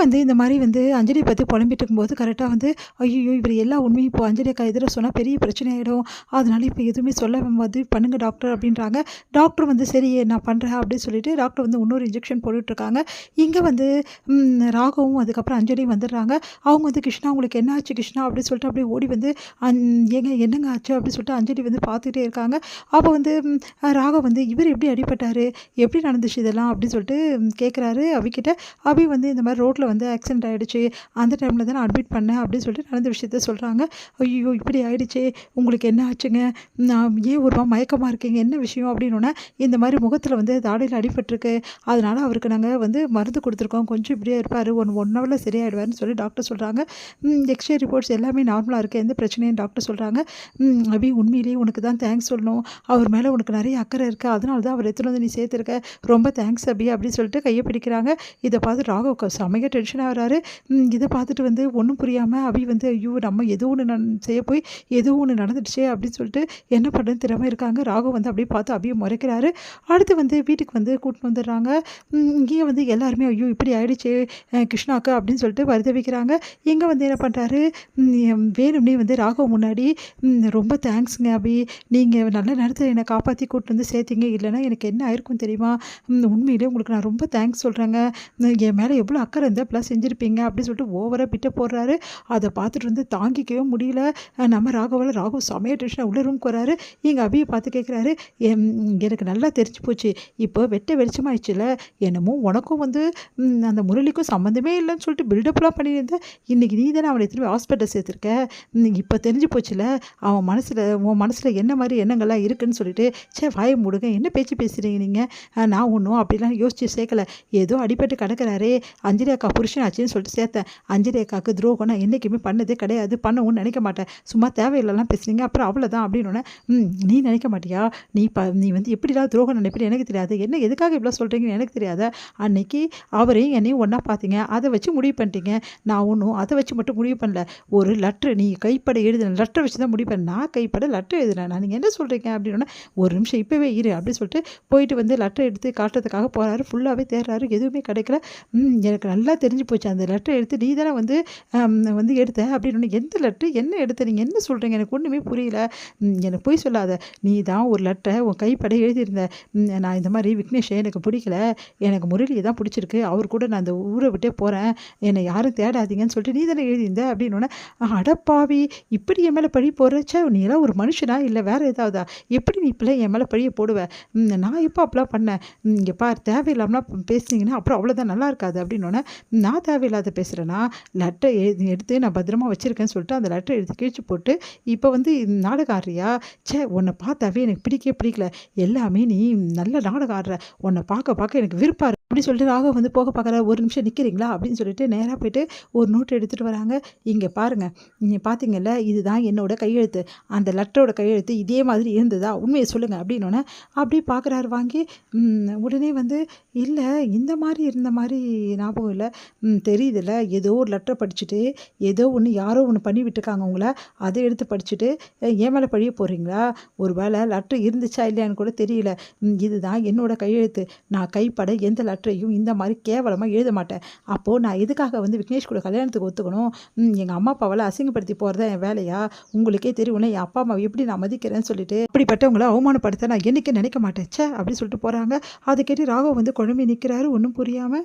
வந்து இந்த மாதிரி வந்து அஞ்சலியை பற்றி புலம்பிட்டு இருக்கும்போது கரெக்டாக வந்து ஐயோ இவர் எல்லா உண்மையும் இப்போ அஞ்சலி அக்கா எதிர சொன்னால் பெரிய பிரச்சனை ஆகிடும், அதனால இப்போ எதுவுமே சொல்ல வந்து பண்ணுங்க டாக்டர் அப்படின்றாங்க. டாக்டர் வந்து சரி நான் பண்ணுறேன் அப்படின்னு சொல்லிட்டு டாக்டர் வந்து இன்னொரு இன்ஜெக்ஷன் போட்டுட்ருக்காங்க. இங்கே வந்து ராகவும் அதுக்கப்புறம் அஞ்சலியும் வந்துடுறாங்க. அவங்க வந்து கிருஷ்ணா உங்களுக்கு என்ன ஆச்சு கிருஷ்ணா அப்படின்னு சொல்லிட்டு அப்படியே ஓடி வந்து ஏங்க என்னங்க ஆச்சு அப்படின்னு சொல்லிட்டு அஞ்சலி வந்து பார்த்துட்டே இருக்காங்க. அப்போ வந்து ராகவ் வந்து இவர் எப்படி அடிபட்டார், எப்படி நடந்துச்சு இதெல்லாம் அப்படின்னு சொல்லிட்டு கேட்குறாரு அவிக்கிட்ட. அபி வந்து இந்த மாதிரி ரோட்டில் வந்து ஆக்சிடென்ட் ஆகிடுச்சு, அந்த டைமில் தான் நான் அட்மிட் பண்ணேன் அப்படின்னு சொல்லிட்டு நடந்த விஷயத்த சொல்கிறாங்க. ஐயோ இப்படி ஆகிடுச்சு, உங்களுக்கு என்ன ஆச்சுங்க, நான் ஏன் ஒரு மயக்கமாக இருக்கீங்க, என்ன விஷயம் அப்படின்னோடனே இந்த மாதிரி முகத்தில் வந்து தாடையில் அடிபட்டிருக்கு, அதனால் அவருக்கு நாங்கள் வந்து மருந்து கொடுத்துருக்கோம், கொஞ்சம் இப்படியே இருப்பார், ஒன் ஹவரில் சரியாயிடுவார்னு சொல்லி டாக்டர் சொல்கிறாங்க. எக்ஸ்ரே ரிப்போர்ட்ஸ் எல்லாமே நார்மலாக இருக்குது, எந்த பிரச்சனையும் டாக்டர் சொல்கிறாங்க. அபி உண்மையிலேயே உனக்கு தான் தேங்க்ஸ் சொல்லணும், அவர் மேலே உனக்கு நிறைய அக்கறை இருக்குது, அதனால தான் அவர் எத்தனை வந்து நீ சேர்த்துருக்க, ரொம்ப தேங்க்ஸ் அபி அப்படின்னு சொல்லிட்டு கையை பிடிக்கிறாங்க. இதை பார்த்து ராகவ் செமையாக டென்ஷனாக வராரு. இதை பார்த்துட்டு வந்து ஒன்றும் புரியாமல் அபி வந்து ஐயோ நம்ம ஏதோ ஒன்று செய்ய போய் ஏதோ ஒன்று நடந்துடுச்சே அப்படின்னு சொல்லிட்டு என்ன பண்ணுறதுன்னு தெரியாமல் இருக்காங்க. ராகவ் வந்து அப்படியே பார்த்து அபியை முறைக்கிறாரு. அடுத்து வந்து வீட்டுக்கு வந்து கூட்டின்னு வந்துடுறாங்க. இங்கேயே வந்து எல்லாருமே ஐயோ இப்படி ஆயிடுச்சு கிருஷ்ணாக்கு அப்படின்னு சொல்லிட்டு பரிதவிக்கிறாங்க. இங்கே வந்து என்ன பண்ணுறாரு, வேணும்னே வந்து ராகவ் முன்னாடி ரொம்ப தேங்க்ஸுங்க அபி, நீங்கள் நல்ல நேரத்தில் என்னை காப்பாற்றி கூப்பிட்டு வந்து சேர்த்திங்க, இல்லைன்னா எனக்கு என்ன ஆயிருக்கும் தெரியுமா, உண்மையிலே உங்களுக்கு நான் ரொம்ப தேங்க்ஸ் சொல்கிறேங்க, என் மேலே எவ்வளோ அக்கறை இருந்தால் இப்படிலாம் செஞ்சுருப்பீங்க அப்படின்னு சொல்லிட்டு ஓவராக பிட்ட போடுறாரு. அதை பார்த்துட்டு வந்து தாங்கிக்கவே முடியல நம்ம ராகவ் செமையாக டென்ஷனாக உள்ள ரூம்க்கு வராரு. எங்கள் அபியை பார்த்து கேட்குறாரு, எனக்கு நல்லா தெரிஞ்சு போச்சு, இப்போ வெட்ட வெளிச்சமாயிடுச்சுல, என்னமோ உனக்கும் வந்து அந்த முரளிக்கும் சம்மந்தமே இல்லைன்னு சொல்லிட்டு பில்டப்லாம் பண்ணியிருந்தேன், இன்றைக்கி நீ தானே அவனை திரும்பி ஹாஸ்பிட்டல் சேர்த்துருக்க, இப்போ தெரிஞ்சு போச்சுல அவன் உன் மனசில் என்ன மாதிரி எண்ணங்கள்லாம் இருக்குதுன்னு சொல்லிட்டு, வாயை மூடுங்க, என்ன பேச்சு பேசுகிறீங்க நீங்கள், நான் ஒன்றும் அப்படிலாம் யோசிச்சு சேர்க்கலை, ஏதோ அடிபட்டு கிடக்கிறாரே அஞ்சலி அக்கா புருஷன் ஆச்சுன்னு சொல்லிட்டு சேர்த்தேன், அஞ்சலி அக்காவுக்கு துரோகம் நான் என்றைக்குமே பண்ணதே கிடையாது, பண்ணவும் நினைக்க மாட்டேன், சும்மா தேவையில்லாம் பேசுகிறீங்க, அப்புறம் அவ்வளோதான் அப்படின்னோடனே நீ நினைக்க மாட்டியா, நீ வந்து எப்படிலாம் துரோகம் நினைப்பேன்னு எனக்கு தெரியாது, என்ன எதுக்காக இப்படிலாம் சொல்கிறீங்கன்னு எனக்கு தெரியாத, அன்னைக்கு அவரையும் என்னையும் ஒன்றா பார்த்தீங்க, அதை வச்சு முடிவு பண்ணிட்டீங்க, நான் ஒன்றும் அதை வச்சு மட்டும் முடிவு பண்ணல, ஒரு லெட்ரு நீ கைப்பட எழுதின லெட்டர் வச்சு தான் முடிவு பண்ண, நான் கைப்பட லெட்டர் எழுதுனேன், நான் நீங்கள் என்ன சொல்கிறீங்க அப்படின்னா, ஒரு நிமிஷம் இப்போவே இரு அப்படின்னு சொல்லிட்டு போயிட்டு வந்து லெட்டர் எடுத்து காட்டுறதுக்காக போகிறாரு. ஃபுல்லாகவே தேடுறாரு, எதுவுமே கிடைக்கல. எனக்கு நல்லா தெரிஞ்சு போச்சு, அந்த லெட்டர் எடுத்து நீ தானே வந்து எடுத்த அப்படின்னு, எந்த லெட்ரு என்ன எடுத்த, நீங்கள் என்ன சொல்கிறீங்க, எனக்கு ஒன்றுமே புரியல, எனக்கு போய் சொல்லாத, நீ தான் ஒரு லெட்டரை உன் கைப்பட எழுதியிருந்த, நான் இந்த மாதிரி விக்னேஷை எனக்கு பிடிக்கல, எனக்கு முரளியை தான் பிடிச்சிருக்கு, அவர் கூட நான் அந்த ஊரை விட்டே போகிறேன், என்னை யாரும் தேடாதீங்கன்னு சொல்லிட்டு நீ தானே எழுதியிருந்த அப்படின்னோடனே, அடப்பாவி இப்படி என் மேலே பழி போடுறச்சா, நீ எல்லாம் ஒரு மனுஷனா இல்லை வேறு ஏதாவதா, எப்படி நீ இப்பெல்லாம் என் மேலே பழியை போடுவேன், நான் எப்போ அப்பெல்லாம் பண்ணேன், இங்கே பார் தேவையில்லாமலாம் பேசுனீங்கன்னா அப்புறம் அவ்வளோதான் நல்லா இருக்காது அப்படின்னோடனே, நான் தேவையில்லாத பேசுகிறேன்னா, லெட்டர் எடுத்து நான் பத்திரமா வச்சுருக்கேன்னு சொல்லிட்டு அந்த லெட்டர் எடுத்து கிழிச்சு போட்டு, இப்போ வந்து நாடகம் ஆடுறியா, உன்னை பார்த்தாவே எனக்கு பிடிக்கல, எல்லாமே நீ நல்ல நாடகம் ஆடுற, உன்னை பார்க்க எனக்கு விருப்பம் அப்படி சொல்லிட்டு ராகவ் வந்து போக பார்க்குற, ஒரு நிமிஷம் நிற்கிறீங்களா அப்படின்னு சொல்லிட்டு நேராக போயிட்டு ஒரு நோட் எடுத்துகிட்டு வராங்க. இங்கே பாருங்கள், நீங்கள் பார்த்தீங்கல்ல இதுதான் என்னோட கையெழுத்து, அந்த லெட்டரோட கையெழுத்து இதே மாதிரி இருந்ததா, உண்மையை சொல்லுங்கள் அப்படின்னோடனே அப்படியே பார்க்குறாரு வாங்கி. உடனே வந்து இல்லை இந்த மாதிரி இருந்த மாதிரி ஞாபகம் இல்லை, தெரியுதுல்ல ஏதோ ஒரு லெட்டரை படிச்சுட்டு ஏதோ ஒன்று யாரோ ஒன்று பண்ணி விட்டுருக்காங்க உங்களை, அதை எடுத்து படிச்சுட்டு ஏன் மேலே பழிய போடுறீங்களா, ஒரு வேளை லெட்ரு இருந்துச்சா இல்லையான்னு கூட தெரியல, இதுதான் என்னோட கையெழுத்து, நான் கைப்பட எந்த லெட்டரையும் இந்த மாதிரி கேவலமாக எழுத மாட்டேன், அப்போது நான் எதுக்காக வந்து விக்னேஷ் கூட கல்யாணத்துக்கு ஒத்துக்கணும், எங்கள் அம்மா அப்பாவால் அசிங்கப்படுத்தி போகிறதா என் வேலையா, உங்களுக்கே தெரியும்ல என் அப்பா அம்மாவை எப்படி நான் மதிக்கிறேன்னு சொல்லிட்டு அப்படிப்பட்டவங்களை அவமானப்படுத்த நான் என்றைக்கே நினைக்க மாட்டேன் அப்படின்னு சொல்லிட்டு போகிறாங்க. அதை கேட்டு ராகவ் வந்து குழம்பி நிற்கிறாரு ஒன்றும் புரியாமல்.